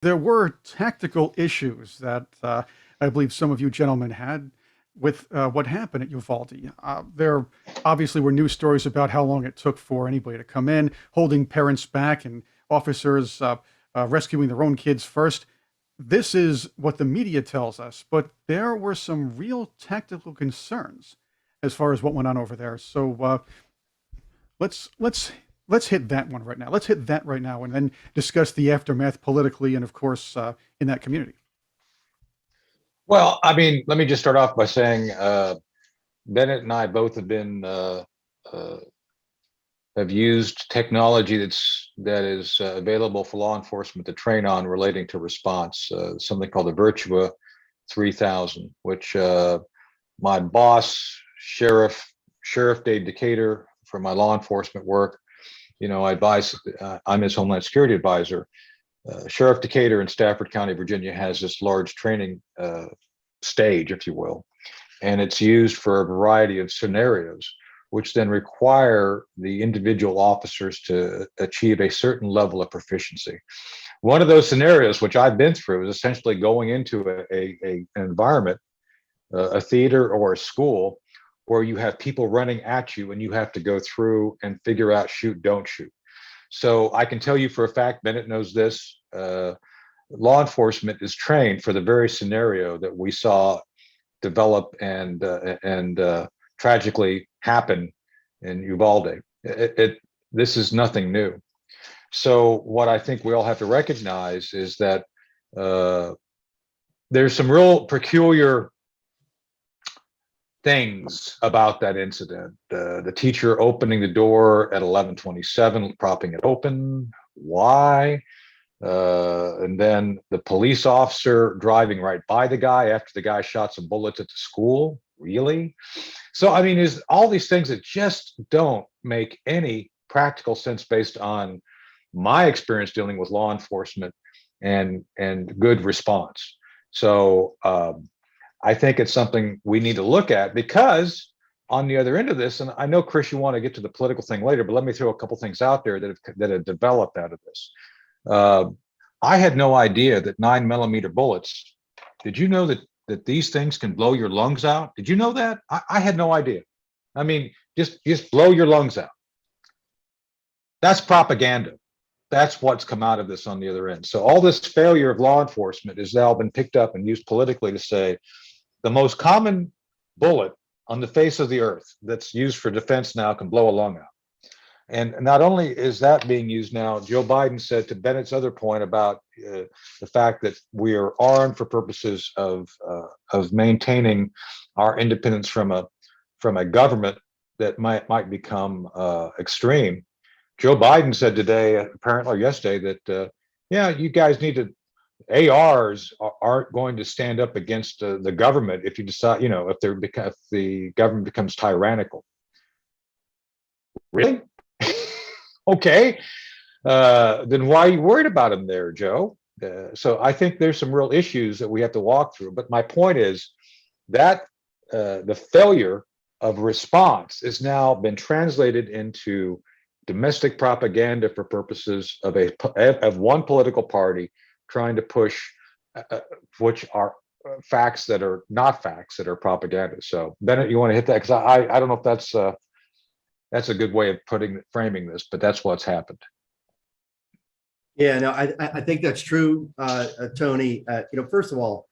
There were tactical issues that I believe some of you gentlemen had with what happened at Uvalde. There obviously were news stories about how long it took for anybody to come in, holding parents back, and officers rescuing their own kids first. This is what the media tells us, but there were some real tactical concerns as far as what went on over there. So let's hit that one right now. Let's hit that right now, and then discuss the aftermath politically, and of course, in that community. Well, I mean, let me just start off by saying Bennett and I both uh, have used technology that is available for law enforcement to train on relating to response. Something called the Virtua 3000, which my boss, Sheriff Dave Decatur, for my law enforcement work, I advise. I'm his Homeland Security advisor. Sheriff Decatur in Stafford County, Virginia, has this large training stage, if you will, and it's used for a variety of scenarios, which then require the individual officers to achieve a certain level of proficiency. One of those scenarios, which I've been through, is essentially going into an environment, a theater or a school, where you have people running at you and you have to go through and figure out shoot, don't shoot. So I can tell you for a fact, Bennett knows this, law enforcement is trained for the very scenario that we saw develop and tragically happen in Uvalde. This is nothing new. So what I think we all have to recognize is that there's some real peculiar things about that incident. The teacher opening the door at 11:27, propping it open. Why? And then the police officer driving right by the guy after the guy shot some bullets at the school. Really? So, I mean, is all these things that just don't make any practical sense based on my experience dealing with law enforcement and good response. So I think it's something we need to look at, because on the other end of this, and I know, Chris, you want to get to the political thing later, but let me throw a couple things out there that have developed out of this. I had no idea that 9mm bullets. Did you know that these things can blow your lungs out? Did you know that? I had no idea. I mean, just blow your lungs out. That's propaganda. That's what's come out of this on the other end. So all this failure of law enforcement has now been picked up and used politically to say the most common bullet on the face of the earth that's used for defense now can blow a lung out. And not only is that being used now, Joe Biden said, to Bennett's other point about the fact that we are armed for purposes of maintaining our independence from a government that might become extreme. Joe Biden said today, apparently, or yesterday, that yeah, you guys need to. ARs aren't going to stand up against the government if you decide, if the government becomes tyrannical. Really? Okay, then why are you worried about him there, Joe? So I think there's some real issues that we have to walk through. But my point is that the failure of response has now been translated into domestic propaganda for purposes of one political party trying to push, which are facts that are not facts, that are propaganda. So Bennett, you want to hit that? Because I don't know if that's a good way of framing this, but that's what's happened. Yeah, no, I think that's true, Tony. First of all,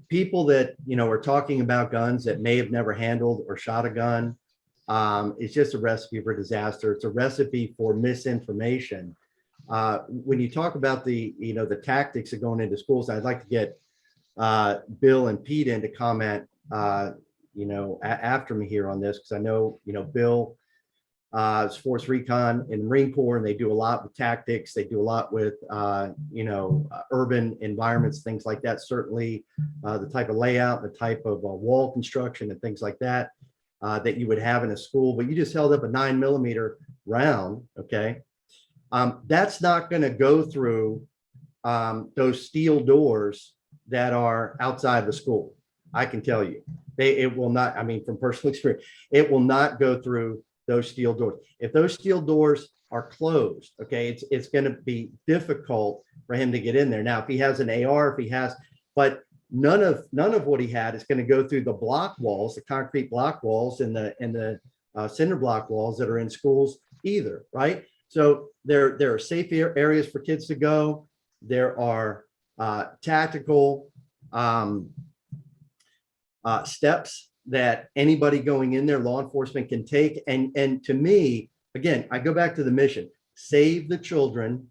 people that are talking about guns that may have never handled or shot a gun, it's just a recipe for disaster. It's a recipe for misinformation. When you talk about the tactics of going into schools, I'd like to get Bill and Pete in to comment after me here on this, because I know Bill is Force Recon in the Marine Corps, and they do a lot with tactics. They do a lot with urban environments, things like that. Certainly the type of layout, the type of wall construction and things like that that you would have in a school. But you just held up a 9mm round, okay? That's not going to go through those steel doors that are outside the school. I can tell you, it will not. I mean, from personal experience, it will not go through those steel doors. If those steel doors are closed. Okay, it's going to be difficult for him to get in there. Now, if he has an AR, if he has, but none of what he had is going to go through the block walls, the concrete block walls, and the cinder block walls that are in schools either, right? So there are safe areas for kids to go. There are tactical steps that anybody going in there, law enforcement, can take. And to me, again, I go back to the mission: save the children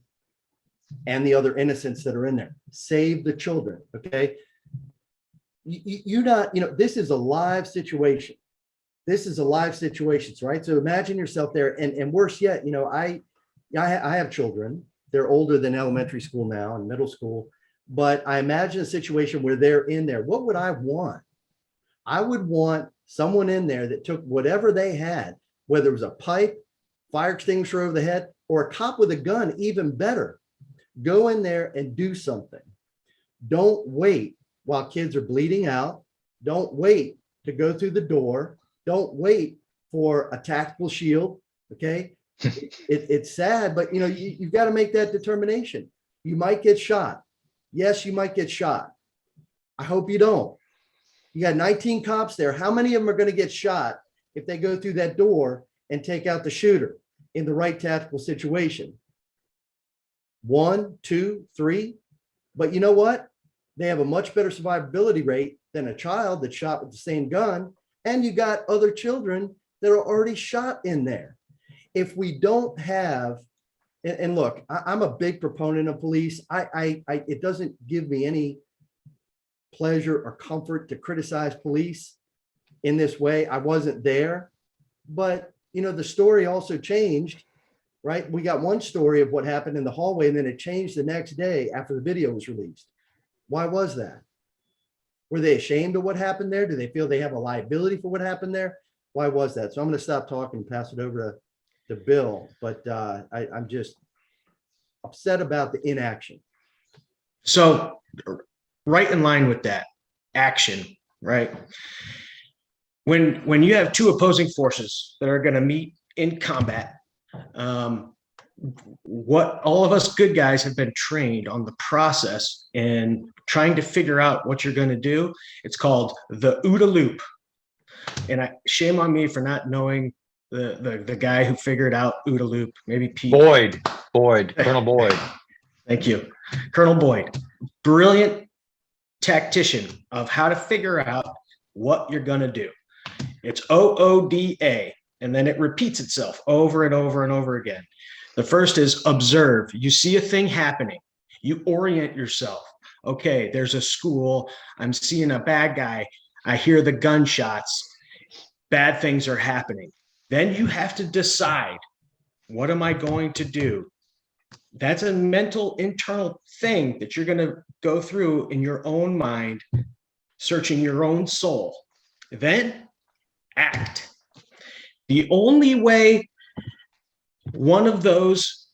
and the other innocents that are in there. Save the children. Okay. This is a live situation. This is a live situation, right? So imagine yourself there, and worse yet, I have children. They're older than elementary school now and middle school, but I imagine a situation where they're in there. What would I want? I would want someone in there that took whatever they had, whether it was a pipe, fire extinguisher over the head, or a cop with a gun, even better. Go in there and do something. Don't wait while kids are bleeding out. Don't wait to go through the door. Don't wait for a tactical shield. Okay. It's sad, but you've got to make that determination. You might get shot. Yes, you might get shot. I hope you don't. You got 19 cops there. How many of them are going to get shot if they go through that door and take out the shooter in the right tactical situation? 1, 2, 3. But you know what? They have a much better survivability rate than a child that's shot with the same gun. And you got other children that are already shot in there. If we don't have, and look, I'm a big proponent of police. It doesn't give me any pleasure or comfort to criticize police in this way. I wasn't there, but the story also changed, right? We got one story of what happened in the hallway, and then it changed the next day after the video was released. Why was that? Were they ashamed of what happened there? Do they feel they have a liability for what happened there? Why was that? So I'm going to stop talking and pass it over to Bill, but I'm just upset about the inaction. So right in line with that action, right? When you have two opposing forces that are going to meet in combat, what all of us good guys have been trained on the process and trying to figure out what you're going to do. It's called the OODA Loop. And shame on me for not knowing the guy who figured out OODA Loop, maybe Pete. Boyd, Colonel Boyd. Thank you. Colonel Boyd, brilliant tactician of how to figure out what you're going to do. It's OODA, and then it repeats itself over and over and over again. The first is observe. You see a thing happening. You orient yourself. Okay, there's a school. I'm seeing a bad guy. I hear the gunshots. Bad things are happening. Then you have to decide, what am I going to do? That's a mental internal thing that you're going to go through in your own mind, searching your own soul. Then act. The only way one of those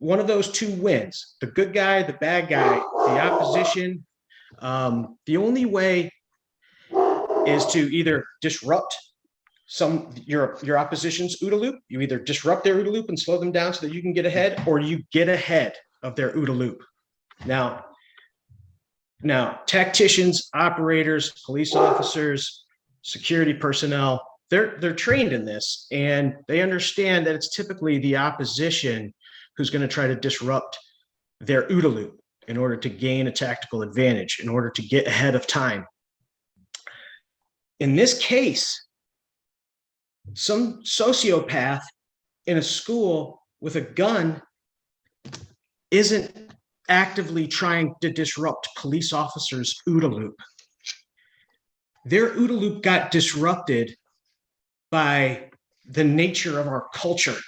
two wins, the good guy, the bad guy, the opposition, the only way is to either disrupt your opposition's OODA loop. You either disrupt their OODA loop and slow them down so that you can get ahead, or you get ahead of their OODA loop. Now, tacticians, operators, police officers, security personnel, they're trained in this, and they understand that it's typically the opposition who's going to try to disrupt their OODA loop in order to gain a tactical advantage, in order to get ahead of time. In this case, some sociopath in a school with a gun isn't actively trying to disrupt police officers' OODA loop. Their OODA loop got disrupted by the nature of our culture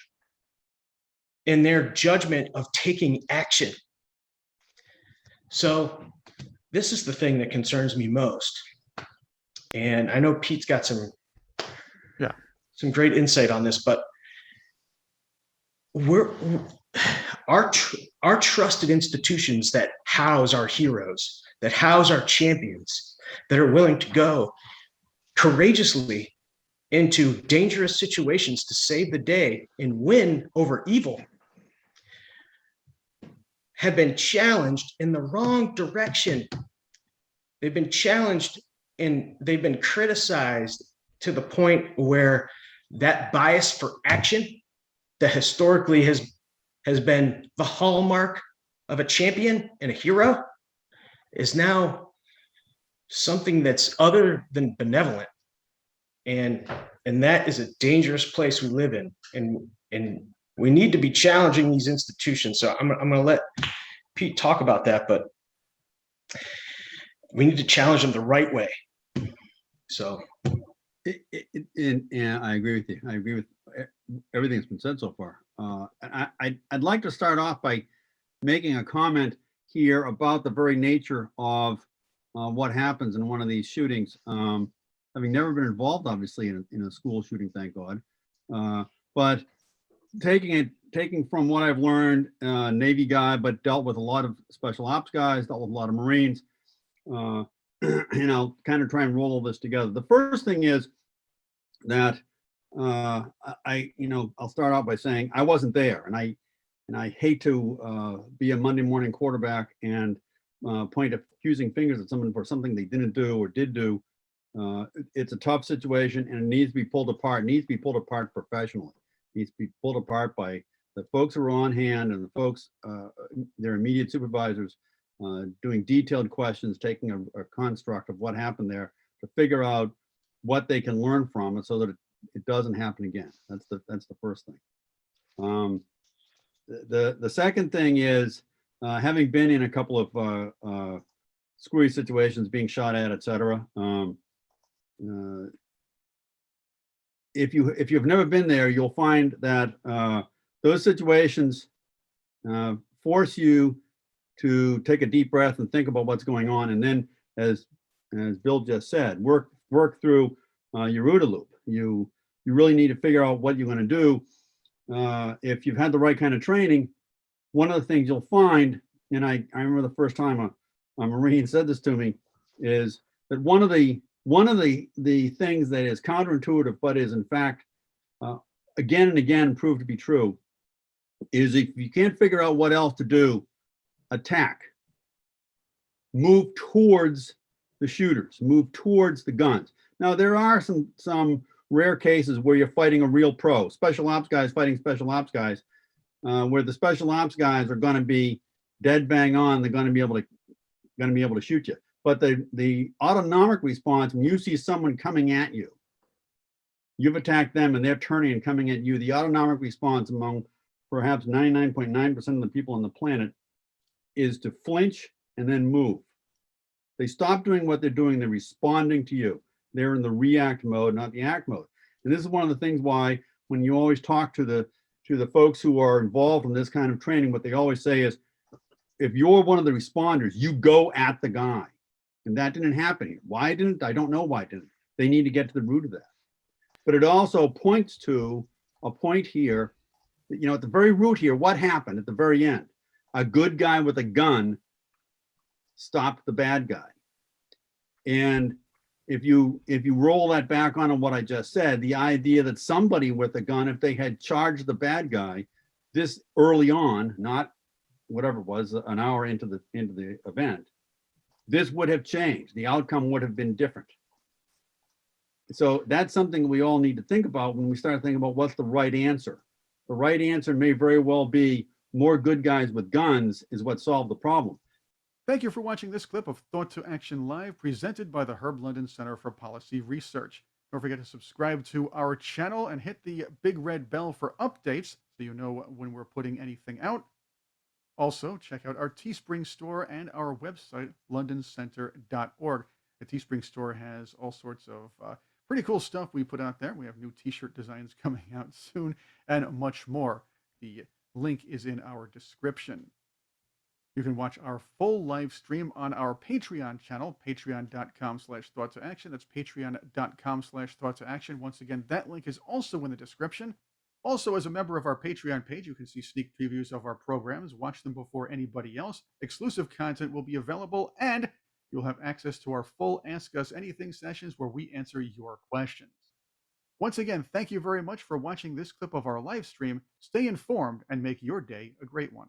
and their judgment of taking action. So this is the thing that concerns me most. And I know Pete's got some great insight on this, but our trusted institutions that house our heroes, that house our champions, that are willing to go courageously into dangerous situations to save the day and win over evil have been challenged in the wrong direction. They've been challenged and they've been criticized to the point where that bias for action that historically has been the hallmark of a champion and a hero is now something that's other than benevolent. And that is a dangerous place we live in. And we need to be challenging these institutions. So I'm going to let Pete talk about that, but we need to challenge them the right way. So. And I agree with you. I agree with everything that's been said so far. And I'd like to start off by making a comment here about the very nature of what happens in one of these shootings. Having never been involved, obviously, in a school shooting, thank God. But taking from what I've learned, Navy guy, but dealt with a lot of special ops guys, dealt with a lot of Marines. Kind of try and roll all this together. The first thing is that I'll start out by saying I wasn't there, and I hate to be a Monday morning quarterback and point accusing fingers at someone for something they didn't do or did do. It's a tough situation, and it needs to be pulled apart. It needs to be pulled apart professionally. It needs to be pulled apart by the folks who are on hand and the folks, their immediate supervisors, doing detailed questions, taking a construct of what happened there to figure out what they can learn from it so that it doesn't happen again. That's the first thing. The second thing is having been in a couple of screwy situations, being shot at, etc. If you've never been there, you'll find that those situations force you to take a deep breath and think about what's going on, and then, as Bill just said, work through your OODA loop. You really need to figure out what you're going to do. If you've had the right kind of training, one of the things you'll find, and I remember the first time a Marine said this to me, is that one of the things that is counterintuitive, but is in fact again and again proved to be true, is if you can't figure out what else to do, attack. Move towards the shooters, move towards the guns. Now, there are some rare cases where you're fighting a real pro, special ops guys fighting special ops guys, where the special ops guys are going to be dead bang on. They're going to be able to shoot you. But the autonomic response, when you see someone coming at you, you've attacked them and they're turning and coming at you, the autonomic response among perhaps 99.9% of the people on the planet is to flinch and then move. They stop doing what they're doing. They're responding to you. They're in the react mode, not the act mode. And this is one of the things why when you always talk to the folks who are involved in this kind of training, what they always say is, if you're one of the responders, you go at the guy. And that didn't happen here. Why didn't? I don't know why it didn't. They need to get to the root of that. But it also points to a point here, that, at the very root here, what happened at the very end? A good guy with a gun stopped the bad guy. And if you roll that back on what I just said, the idea that somebody with a gun, if they had charged the bad guy this early on, not whatever it was, an hour into the event, this would have changed. The outcome would have been different. So that's something we all need to think about when we start thinking about what's the right answer. The right answer may very well be more good guys with guns is what solved the problem. Thank you for watching this clip of Thought to Action Live, presented by the Herb London Center for Policy Research. Don't forget to subscribe to our channel and hit the big red bell for updates so you know when we're putting anything out. Also, check out our Teespring store and our website, londoncenter.org. The Teespring store has all sorts of pretty cool stuff we put out there. We have new t-shirt designs coming out soon and much more. The link is in our description. You can watch our full live stream on our Patreon channel, patreon.com/thoughttoaction. That's patreon.com/thoughttoaction. Once again, that link is also in the description. Also, as a member of our Patreon page, you can see sneak previews of our programs, watch them before anybody else. Exclusive content will be available, and you'll have access to our full Ask Us Anything sessions where we answer your questions. Once again, thank you very much for watching this clip of our live stream. Stay informed and make your day a great one.